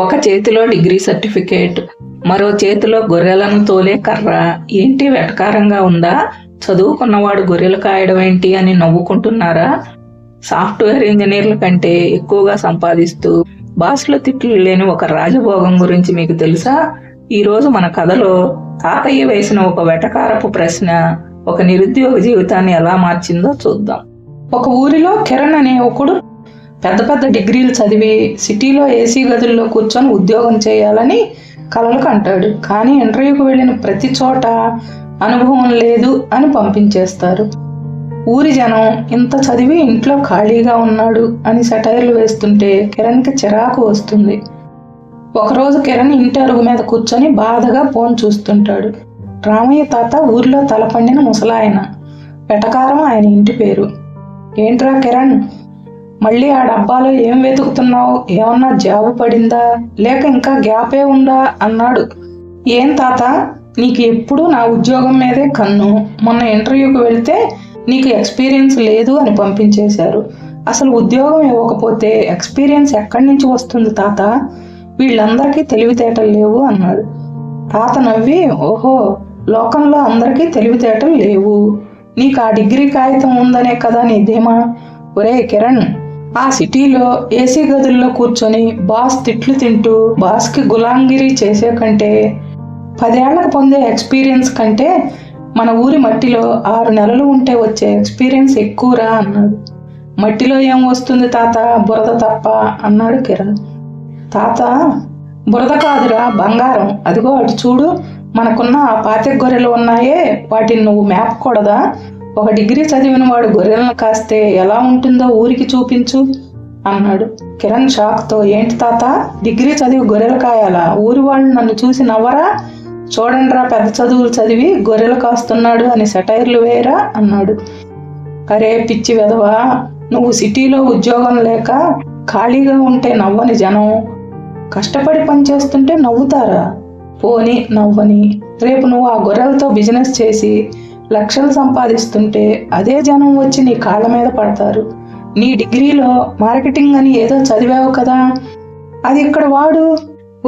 ఒక చేతిలో degree certificate, మరో చేతిలో గొర్రెలను తోలే కర్ర. ఏంటి వెటకారంగా ఉందా? చదువుకున్నవాడు గొర్రెలు కాయడం ఏంటి అని నవ్వుకుంటున్నారా? సాఫ్ట్వేర్ ఇంజనీర్ల కంటే ఎక్కువగా సంపాదిస్తూ బాస్లో తిట్లు లేని ఒక రాజభోగం గురించి మీకు తెలుసా? ఈరోజు మన కథలో తాతయ్య వేసిన ఒక వెటకారపు ప్రశ్న ఒక నిరుద్యోగ జీవితాన్ని ఎలా మార్చిందో చూద్దాం. ఒక ఊరిలో కిరణ్ అనే ఒకడు పెద్ద పెద్ద డిగ్రీలు చదివి సిటీలో ఏసీ గదుల్లో కూర్చొని ఉద్యోగం చేయాలని కలలు కంటాడు. కానీ ఇంటర్వ్యూకి వెళ్ళిన ప్రతి చోట అనుభవం లేదు అని పంపించేస్తారు. ఊరి జనం ఇంత చదివి ఇంట్లో ఖాళీగా ఉన్నాడు అని సెటైర్లు వేస్తుంటే కిరణ్కి చిరాకు వస్తుంది. ఒకరోజు కిరణ్ ఇంటి అరుగు మీద కూర్చొని బాధగా ఫోన్ చూస్తుంటాడు. రామయ్య తాత ఊరిలో తలపండిన ముసలాయన. వెటకారం ఆయన ఇంటి పేరు. ఏంట్రా కిరణ్, మళ్ళీ ఆ డబ్బాలో ఏం వెతుకుతున్నావు? ఏమన్నా జాబు పడిందా, లేక ఇంకా గ్యాపే ఉందా అన్నాడు. ఏం తాత, నీకు ఎప్పుడు నా ఉద్యోగం మీదే కన్ను. మొన్న ఇంటర్వ్యూకి వెళ్తే నీకు ఎక్స్పీరియన్స్ లేదు అని పంపించేశారు. అసలు ఉద్యోగం ఇవ్వకపోతే ఎక్స్పీరియన్స్ ఎక్కడి నుంచి వస్తుంది తాత? వీళ్ళందరికీ తెలివితేటలు లేవు అన్నాడు. తాత నవ్వి, ఓహో, లోకంలో అందరికీ తెలివితేటలు లేవు, నీకు ఆ డిగ్రీ కాగితం ఉందనే కదా నీ ధీమా. ఒరే కిరణ్, ఆ సిటీలో ఏసీ గదుల్లో కూర్చొని బాస్ తిట్లు తింటూ బాస్కి గులాంగిరి చేసే కంటే 10 ఏళ్లకు పొందే ఎక్స్పీరియన్స్ కంటే మన ఊరి మట్టిలో 6 నెలలు ఉంటే వచ్చే ఎక్స్పీరియన్స్ ఎక్కువరా అన్నాడు. మట్టిలో ఏం వస్తుంది తాత, బురద తప్ప అన్నాడు కిరణ్. తాత, బురద కాదురా, బంగారం. అదిగో అటు చూడు, మనకున్న ఆ 25 గొర్రెలు ఉన్నాయే, వాటిని నువ్వు మేపకూడదా? ఒక డిగ్రీ చదివిన వాడు గొర్రెలను కాస్తే ఎలా ఉంటుందో ఊరికి చూపించు అన్నాడు. కిరణ్ షాక్తో, ఏంటి తాత, డిగ్రీ చదివి గొర్రెలు కాయాలా? ఊరి వాళ్ళు నన్ను చూసి నవ్వరా? చూడండిరా, పెద్ద చదువులు చదివి గొర్రెలు కాస్తున్నాడు అని సెటైర్లు వేయరా అన్నాడు. అరే పిచ్చి వెధవా, నువ్వు సిటీలో ఉద్యోగం లేక ఖాళీగా ఉంటే నవ్వని జనం కష్టపడి పనిచేస్తుంటే నవ్వుతారా? పోని నవ్వని. రేపు నువ్వు ఆ గొర్రెలతో బిజినెస్ చేసి లక్షలు సంపాదిస్తుంటే అదే జనం వచ్చి నీ కాళ్ళ మీద పడతారు. నీ డిగ్రీలో మార్కెటింగ్ అని ఏదో చదివావు కదా, అది ఇక్కడ వాడు.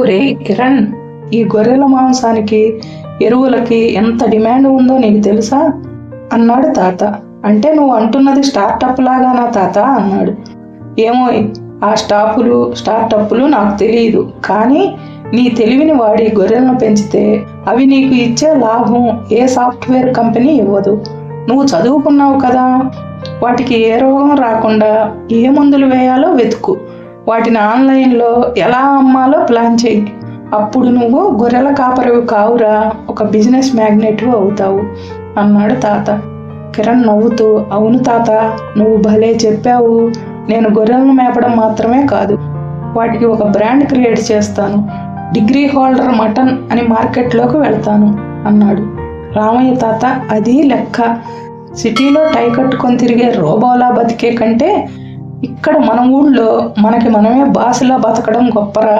ఒరే కిరణ్, ఈ గొర్రెల మాంసానికి ఎరువులకి ఎంత డిమాండ్ ఉందో నీకు తెలుసా అన్నాడు తాత. అంటే నువ్వు అంటున్నది స్టార్టప్ లాగానా తాత అన్నాడు. ఏమో, ఆ స్టార్టప్లు నాకు తెలియదు, కానీ నీ తెలివిని వాడి గొర్రెలను పెంచితే అవి నీకు ఇచ్చే లాభం ఏ సాఫ్ట్వేర్ కంపెనీ ఇవ్వదు. నువ్వు చదువుకున్నావు కదా, వాటికి ఏ రోగం రాకుండా ఏ మందులు వేయాలో వెతుకు, వాటిని ఆన్లైన్లో ఎలా అమ్మాలో ప్లాన్ చెయ్యి. అప్పుడు నువ్వు గొర్రెల కాపరివి కావురా, ఒక బిజినెస్ మ్యాగ్నెట్ అవుతావు అన్నాడు తాత. కిరణ్ నవ్వుతూ, అవును తాత, నువ్వు భలే చెప్పావు. నేను గొర్రెలను మేపడం మాత్రమే కాదు, వాటికి ఒక బ్రాండ్ క్రియేట్ చేస్తాను. డిగ్రీ హోల్డర్ మటన్ అని మార్కెట్లోకి వెళ్తాను అన్నాడు. రామయ్య తాత, అది లెక్క. సిటీలో టై కట్టుకొని తిరిగే రోబోలా బతికే కంటే ఇక్కడ మన ఊళ్ళో మనకి మనమే బాసులా బతకడం గొప్పరా.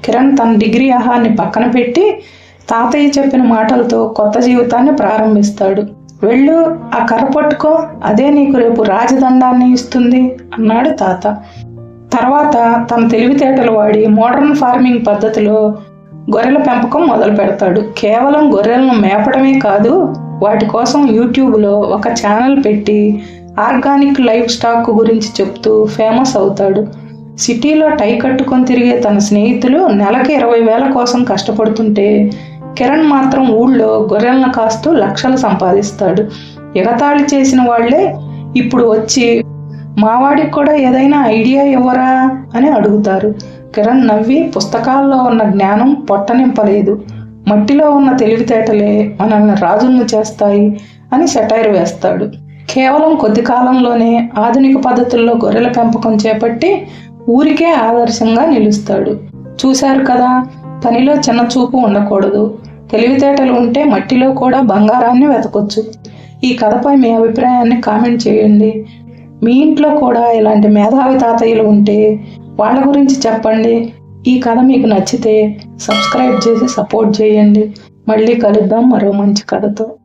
కిరణ్ తన డిగ్రీ ఆహాన్ని పక్కన పెట్టి తాతయ్య చెప్పిన మాటలతో కొత్త జీవితాన్ని ప్రారంభిస్తాడు. వెళ్ళు, ఆ కర్ర పట్టుకో, అదే నీకు రేపు రాజదండాన్ని ఇస్తుంది అన్నాడు తాత. తర్వాత తన తెలివితేటలు వాడి మోడర్న్ ఫార్మింగ్ పద్ధతిలో గొర్రెల పెంపకం మొదలు పెడతాడు. కేవలం గొర్రెలను మేపడమే కాదు, వాటి కోసం యూట్యూబ్లో ఒక ఛానల్ పెట్టి ఆర్గానిక్ లైఫ్ స్టాక్ గురించి చెప్తూ ఫేమస్ అవుతాడు. సిటీలో టై కట్టుకొని తిరిగే తన స్నేహితులు నెలకి 20,000 కోసం కష్టపడుతుంటే కిరణ్ మాత్రం ఊళ్ళో గొర్రెలను కాస్తూ లక్షలు సంపాదిస్తాడు. ఎగతాళి చేసిన వాళ్లే ఇప్పుడు వచ్చి మావాడికి కూడా ఏదైనా ఐడియా ఇవ్వరా అని అడుగుతారు. కిరణ్ నవ్వి, పుస్తకాల్లో ఉన్న జ్ఞానం పొట్టనింపలేదు, మట్టిలో ఉన్న తెలివితేటలే మనల్ని రాజులను చేస్తాయి అని సెటైర్ వేస్తాడు. కేవలం కొద్ది కాలంలోనే ఆధునిక పద్ధతుల్లో గొర్రెల పెంపకం చేపట్టి ఊరికే ఆదర్శంగా నిలుస్తాడు. చూశారు కదా, పనిలో చిన్న చూపు ఉండకూడదు, తెలివితేటలు ఉంటే మట్టిలో కూడా బంగారాన్ని వెతకొచ్చు. ఈ కథపై మీ అభిప్రాయాన్ని కామెంట్ చేయండి. మీ ఇంట్లో కూడా ఇలాంటి మేధావి తాతయ్యలు ఉంటే వాళ్ళ గురించి చెప్పండి. ఈ కథ మీకు నచ్చితే సబ్స్క్రైబ్ చేసి సపోర్ట్ చేయండి. మళ్ళీ కలుద్దాం మరో మంచి కథతో.